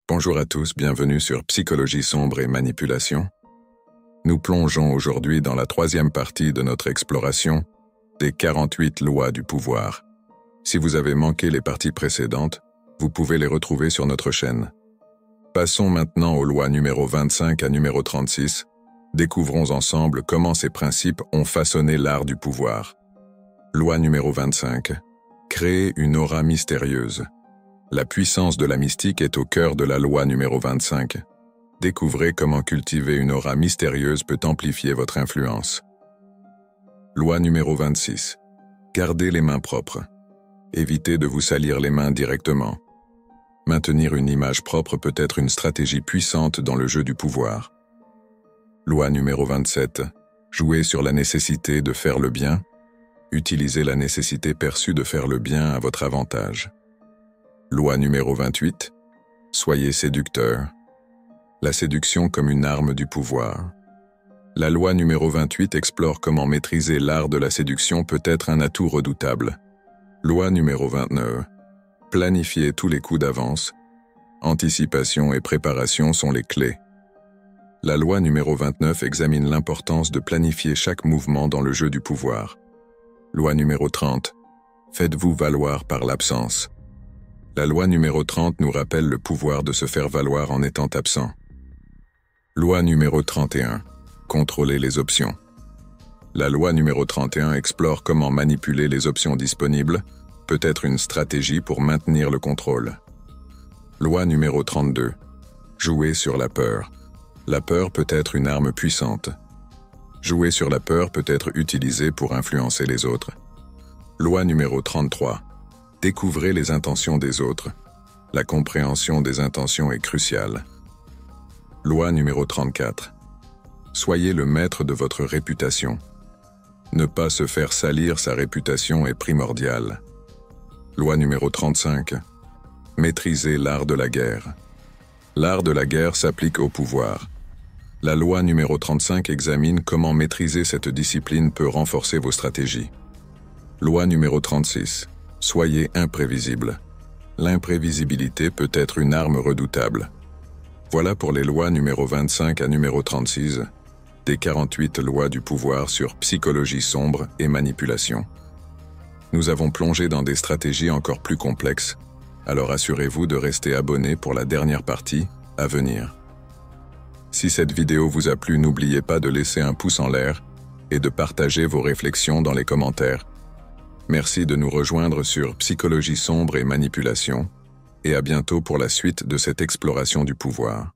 Bonjour à tous, bienvenue sur Psychologie sombre et manipulation. Nous plongeons aujourd'hui dans la troisième partie de notre exploration des 48 lois du pouvoir. Si vous avez manqué les parties précédentes, vous pouvez les retrouver sur notre chaîne. Passons maintenant aux lois numéro 25 à numéro 36. Découvrons ensemble comment ces principes ont façonné l'art du pouvoir. Loi numéro 25. Créer une aura mystérieuse. La puissance de la mystique est au cœur de la loi numéro 25. Découvrez comment cultiver une aura mystérieuse peut amplifier votre influence. Loi numéro 26. Gardez les mains propres. Évitez de vous salir les mains directement. Maintenir une image propre peut être une stratégie puissante dans le jeu du pouvoir. Loi numéro 27. Jouez sur la nécessité de faire le bien. Utilisez la nécessité perçue de faire le bien à votre avantage. Loi numéro 28. Soyez séducteur. La séduction comme une arme du pouvoir. La loi numéro 28 explore comment maîtriser l'art de la séduction peut être un atout redoutable. Loi numéro 29. Planifiez tous les coups d'avance. Anticipation et préparation sont les clés. La loi numéro 29 examine l'importance de planifier chaque mouvement dans le jeu du pouvoir. Loi numéro 30. Faites-vous valoir par l'absence. La loi numéro 30 nous rappelle le pouvoir de se faire valoir en étant absent. Loi numéro 31. Contrôler les options. La loi numéro 31 explore comment manipuler les options disponibles, peut être une stratégie pour maintenir le contrôle. Loi numéro 32. Jouer sur la peur. La peur peut être une arme puissante. Jouer sur la peur peut être utilisé pour influencer les autres. Loi numéro 33. Découvrez les intentions des autres. La compréhension des intentions est cruciale. Loi numéro 34. Soyez le maître de votre réputation. Ne pas se faire salir sa réputation est primordial. Loi numéro 35. Maîtrisez l'art de la guerre. L'art de la guerre s'applique au pouvoir. La loi numéro 35 examine comment maîtriser cette discipline peut renforcer vos stratégies. Loi numéro 36. Soyez imprévisible. L'imprévisibilité peut être une arme redoutable. Voilà pour les lois numéro 25 à numéro 36, des 48 lois du pouvoir sur psychologie sombre et manipulation. Nous avons plongé dans des stratégies encore plus complexes, alors assurez-vous de rester abonné pour la dernière partie à venir. Si cette vidéo vous a plu, n'oubliez pas de laisser un pouce en l'air et de partager vos réflexions dans les commentaires. Merci de nous rejoindre sur Psychologie sombre et manipulation, et à bientôt pour la suite de cette exploration du pouvoir.